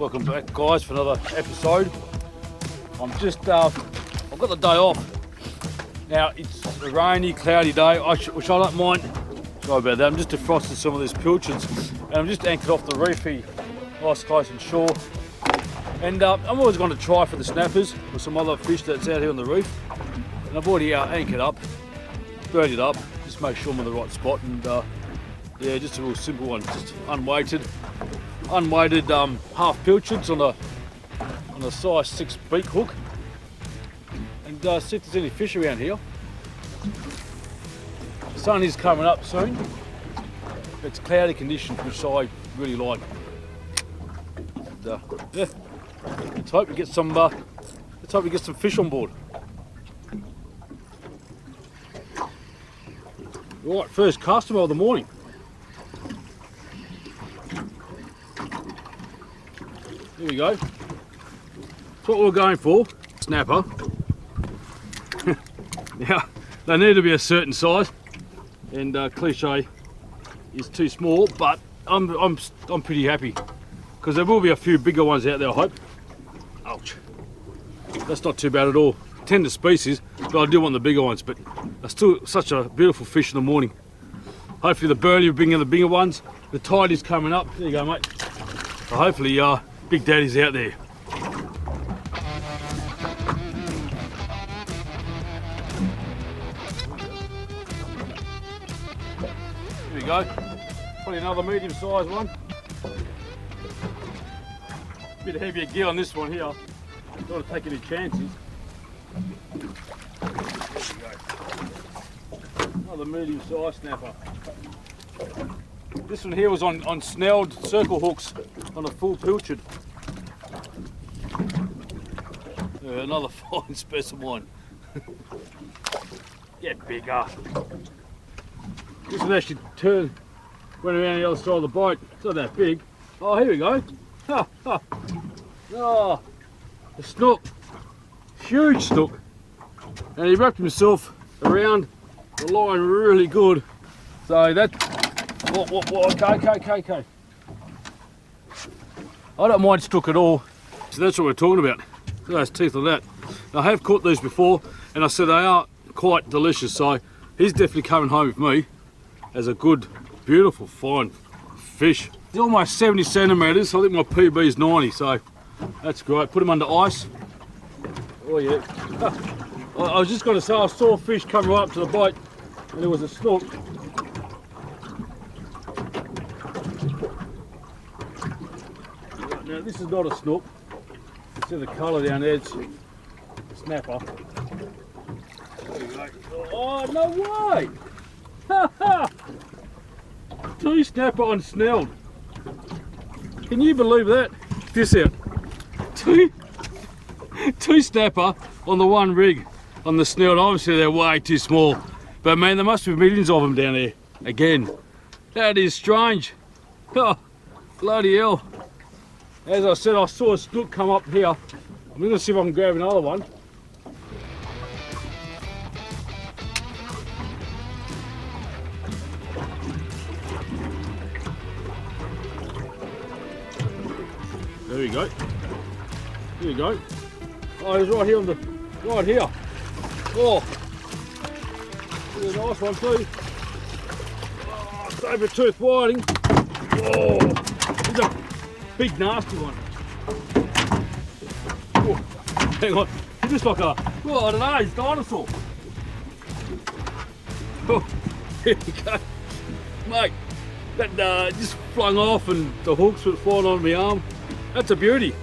Welcome back, guys, for another episode. I'm just, I've got the day off. Now, it's a rainy, cloudy day, which I don't mind. Sorry about that, I'm just defrosting some of these pilchards. And I'm just anchored off the reef here, nice close and shore. And I'm always going to try for the snappers with some other fish that's out here on the reef. And I've already anchored up, birded up, just make sure I'm in the right spot. And yeah, just a real simple one, just unweighted half pilchards on a size 6 beak hook, and see if there's any fish around here. The sun is coming up soon. It's cloudy conditions, which I really like. And, yeah, let's hope we get some. Let's hope we get some fish on board. Right, first customer of the morning. Here we go. That's what we're going for. Snapper. Now, they need to be a certain size, and cliche is too small, but I'm pretty happy because there will be a few bigger ones out there, I hope. Ouch. That's not too bad at all. Tender species, but I do want the bigger ones, but they're still such a beautiful fish in the morning. Hopefully the birdie will bring in the bigger ones. The tide is coming up. There you go, mate. So hopefully Big Daddy's out there. Here we go. Probably another medium-sized one. Bit of heavier gear on this one here. Don't want to take any chances. There we go. Another medium-sized snapper. This one here was on snelled circle hooks on a full pilchard. Another fine specimen. Get bigger. This one actually went around the other side of the boat. It's not that big. Oh, here we go. Ha, ha. Oh, a snook. Huge snook. And he wrapped himself around the line really good. So that. Okay. I don't mind snook at all. So that's what we're talking about. Look at those teeth on that. I have caught these before, and I said they are quite delicious. So he's definitely coming home with me as a good, beautiful, fine fish. He's almost 70 centimetres. I think my PB is 90, so that's great. Put him under ice. Oh yeah. I was just going to say I saw a fish come right up to the boat, and there was a snook. Now this is not a snook. See the colour down there, it's a snapper. There you go. Oh, no way! Ha ha! 2 snapper on snelled. Can you believe that? This out. Two snapper on the one rig on the snelled. Obviously they're way too small. But man, there must be millions of them down there. Again. That is strange. Oh, bloody hell. As I said, I saw a snook come up here. I'm going to see if I can grab another one. There we go. Here we go. Oh, he's right here on the, right here. Oh, here's a nice one too. Oh, saber-tooth whiting. Oh, he's a big nasty one. Oh, hang on, he's just like a, well, I don't know, he's a dinosaur. Oh, here we go. Mate, that just flung off and the hooks were falling on my arm. That's a beauty.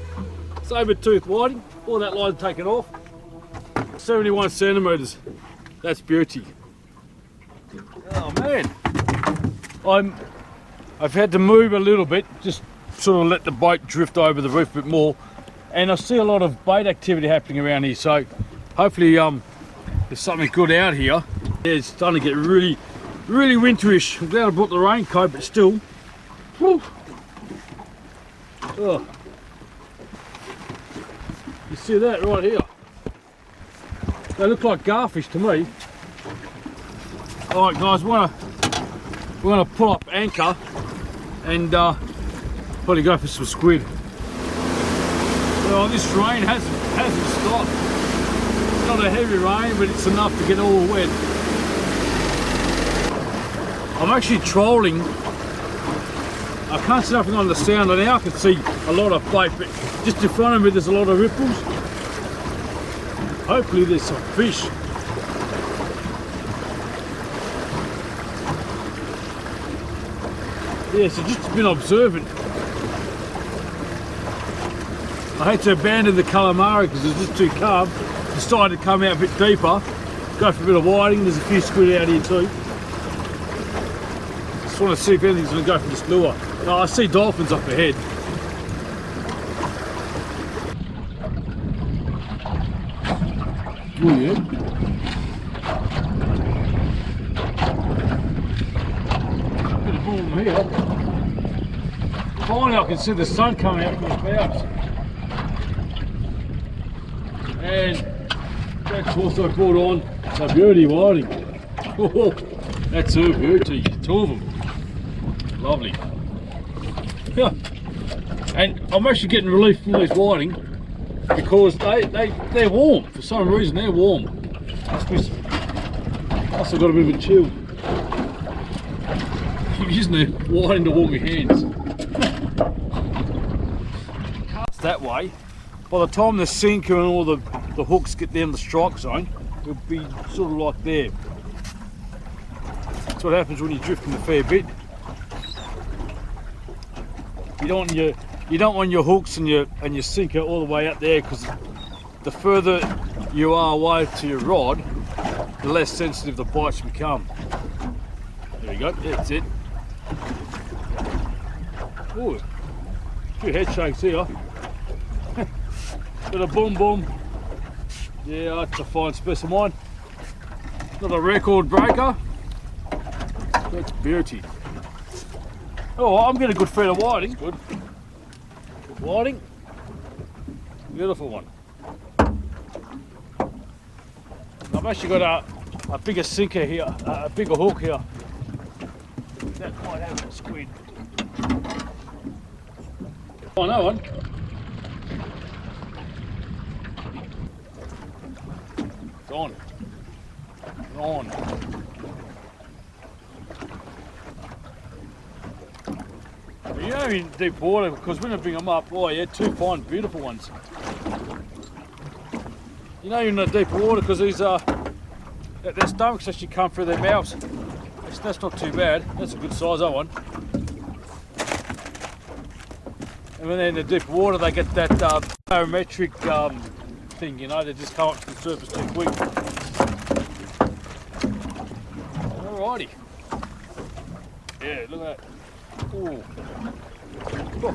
Saber-tooth whiting, all that line taken off. 71 centimetres, that's beauty. Oh man, I've had to move a little bit, just sort of let the boat drift over the reef a bit more, and I see a lot of bait activity happening around here, so hopefully there's something good out here. Yeah, it's starting to get really winterish. I'm glad I brought the raincoat, but still. Whew. Oh. You see that right here? They look like garfish to me. All right guys, we're gonna pull up anchor and probably go for some squid. Well, this rain hasn't stopped. It's not a heavy rain, but it's enough to get all wet. I'm actually trolling. I can't see nothing on the sound, and now I can see a lot of bait, but just in front of me there's a lot of ripples. Hopefully there's some fish. Yeah, so just been observant. I had to abandon the calamari because it was just too calm. Decided to come out a bit deeper, go for a bit of whiting. There's a few squid out here too. Just want to see if anything's going to go for this lure. Oh, I see dolphins up ahead. Oh yeah. Bit of boom here. Finally I can see the sun coming out from the clouds. And that's also brought on a beauty whiting. Oh, that's a beauty. Two of them. Lovely. Yeah. And I'm actually getting relief from these whiting because they're warm. For some reason they're warm. Must have got a bit of a chill. I'm using the whiting to warm my hands. It's that way. By the time the sinker and all the hooks get down the strike zone, it'll be sort of like there. That's what happens when you're drifting a fair bit. You don't want your hooks and your sinker all the way up there, because the further you are away to your rod, the less sensitive the bites become. There we go. That's it. Ooh, a few head shakes here. Bit of boom boom. Yeah, that's a fine specimen. Not a record breaker. That's beauty. Oh, I'm getting a good feed of whiting. Good. Good whiting. Beautiful one. I've actually got a bigger sinker here, a bigger hook here. That might have a squid. Oh, no one. It's on. It's on. You know, in deep water, because when I bring them up, oh yeah, two fine, beautiful ones. You know, you're in the deep water because these their stomachs actually come through their mouths. That's not too bad. That's a good size, that one. And when they're in the deep water, they get that barometric thing, you know, they just come up to the surface too quick. Alrighty. Yeah, look at that. Ooh. Oh,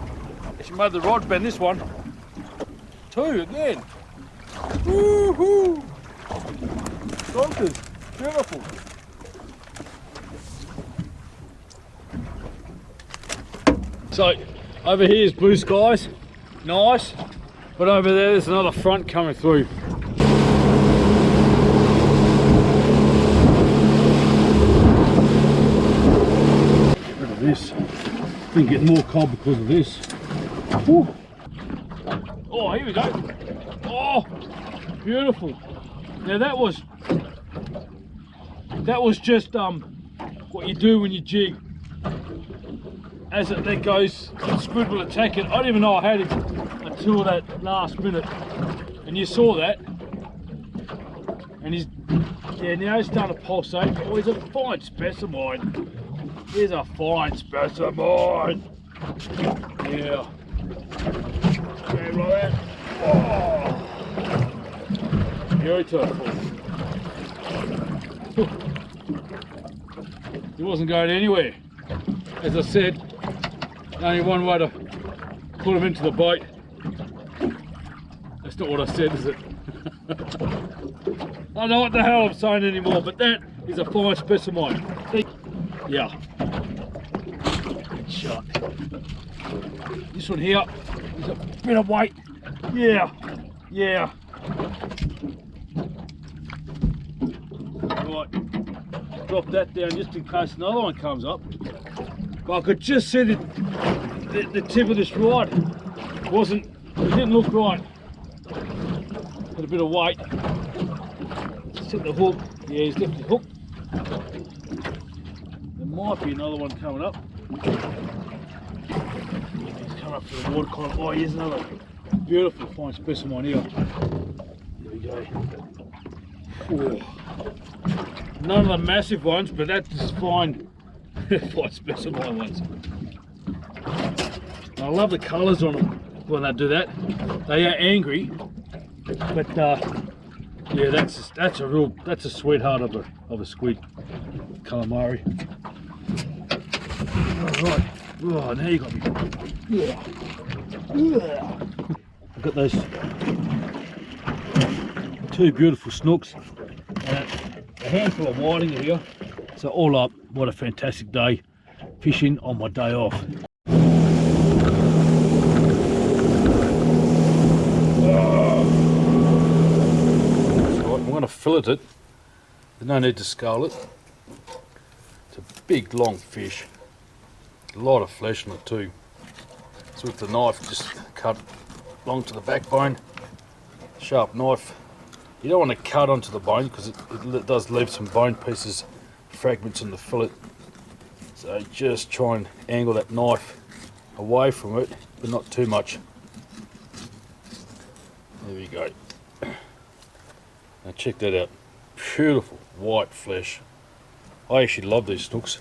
she made the rod bend this one. Two again. Woohoo! Donkers, beautiful. So over here is blue skies, nice. But over there's another front coming through. Get rid of this. Been getting more cold because of this. Woo. Oh, here we go. Oh, beautiful. Now that was just what you do when you jig. As it let goes, the squid will attack it. I didn't even know I had it until that last minute. And you saw that. And now he's starting to pulsate. Oh, he's a fine specimen. Here's a fine specimen. Yeah. Okay, like that. Oh. Beautiful. He wasn't going anywhere. As I said, only one way to put him into the bait. That's not what I said, is it? I don't know what the hell I'm saying anymore, but that is a fine specimen. Yeah. Good shot. This one here is a bit of weight. Yeah. Yeah. Right. Drop that down just in case another one comes up. But I could just see the tip of this rod. It didn't look right. Got a bit of weight. Set the hook. Yeah, he's left the hook. There might be another one coming up. He's coming up to the water column. Oh, here's another beautiful fine specimen here. There we go. Oh. None of the massive ones, but that's just fine. Fine specimen ones. I love the colours on them when they do that. They are angry, but yeah, that's a sweetheart of a squid, calamari. All right. Oh, now you got me. I've got those two beautiful snooks and a handful of whiting here. So all up, what a fantastic day fishing on my day off. I'm going to fillet it. There's no need to scale it. It's a big long fish. A lot of flesh on it too. So with the knife, just cut along to the backbone. Sharp knife. You don't want to cut onto the bone because it does leave some bone pieces, fragments in the fillet. So just try and angle that knife away from it, but not too much. There we go. Now check that out. Beautiful white flesh. I actually love these snooks.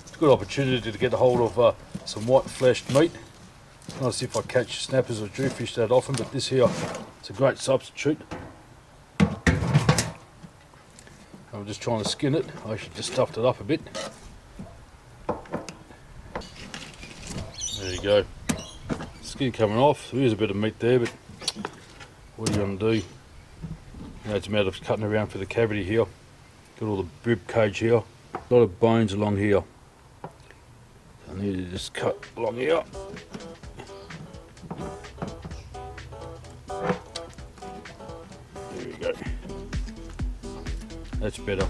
It's a good opportunity to get a hold of some white fleshed meat. Not as if I catch snappers or jewfish that often, but this here, it's a great substitute. I'm just trying to skin it. I actually just stuffed it up a bit. There you go. Skin coming off. There is a bit of meat there, but what are you going to do? You know, it's a matter of cutting around for the cavity here. Got all the rib cage here. A lot of bones along here. I need to just cut along here. There we go. That's better.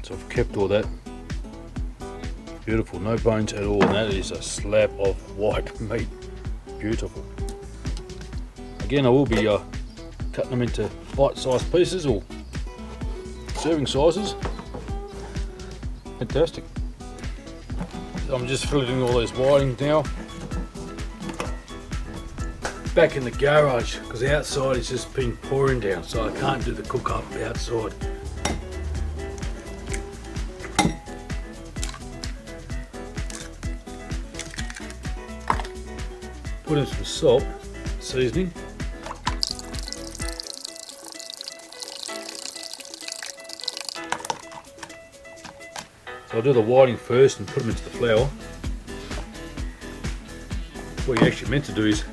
So I've kept all that. Beautiful, no bones at all. And that is a slab of white meat. Beautiful. Again, I will be cutting them into bite-sized pieces or serving sizes. Fantastic. I'm just filleting all those whitings now. Back in the garage because the outside has just been pouring down, so I can't do the cook up outside. Put in some salt, seasoning. So I'll do the whiting first and put them into the flour. What you actually meant to do is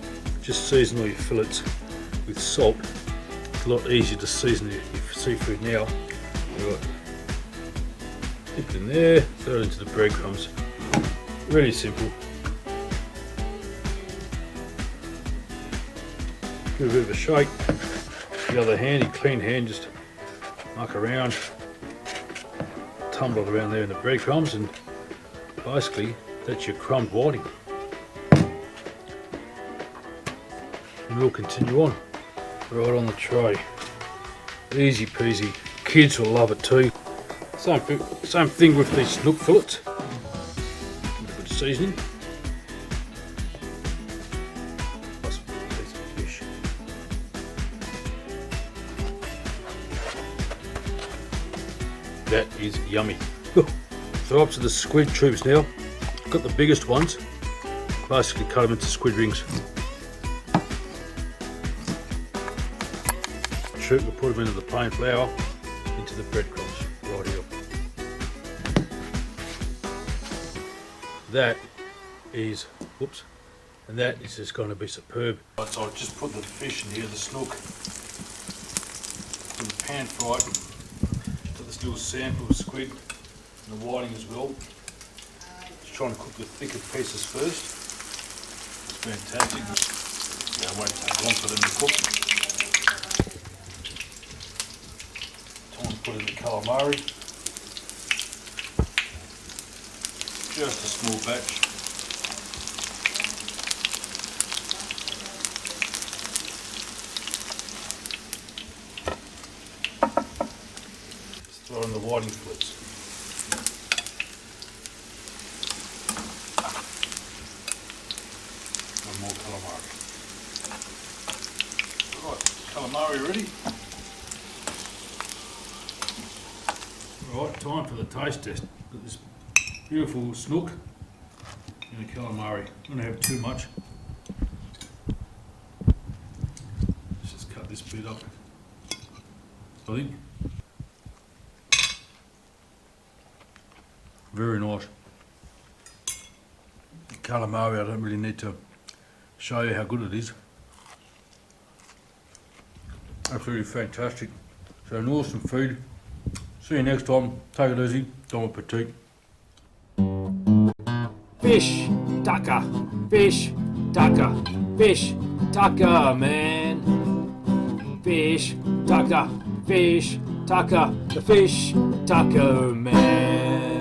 just season all your fillets with salt. It's a lot easier to season your seafood now. Right. Dip it in there, throw it into the breadcrumbs. Really simple. Give it a bit of a shake. The other hand, your clean hand, just muck around, tumble it around there in the breadcrumbs, and basically that's your crumbed whiting. And we'll continue on right on the tray. Easy peasy. Kids will love it too. Same thing with these snook fillets. Good seasoning. Plus a piece of fish. That is yummy. So up to the squid tubes now. Got the biggest ones. Basically cut them into squid rings. We'll put them into the plain flour, into the breadcrumbs, right here. That is, whoops, and that is just going to be superb. Right, so I've just put the fish in here, the snook, in the pan fried. Got this little sample of squid and the whiting as well. Just trying to cook the thicker pieces first. It's fantastic. Yeah, it won't take long for them to cook. Put in the calamari, just a small batch. on the whiting flips. One more calamari. Right, calamari ready. Right, time for the taste test. Got this beautiful snook and a calamari. I'm going to have too much. Let's just cut this bit up. I think. Very nice. The calamari, I don't really need to show you how good it is. Absolutely fantastic. So an awesome food. See you next time. Take it easy. Bon appetit. Fish, tucker, fish, tucker, fish, tucker, man. Fish, tucker, the fish, tucker, man.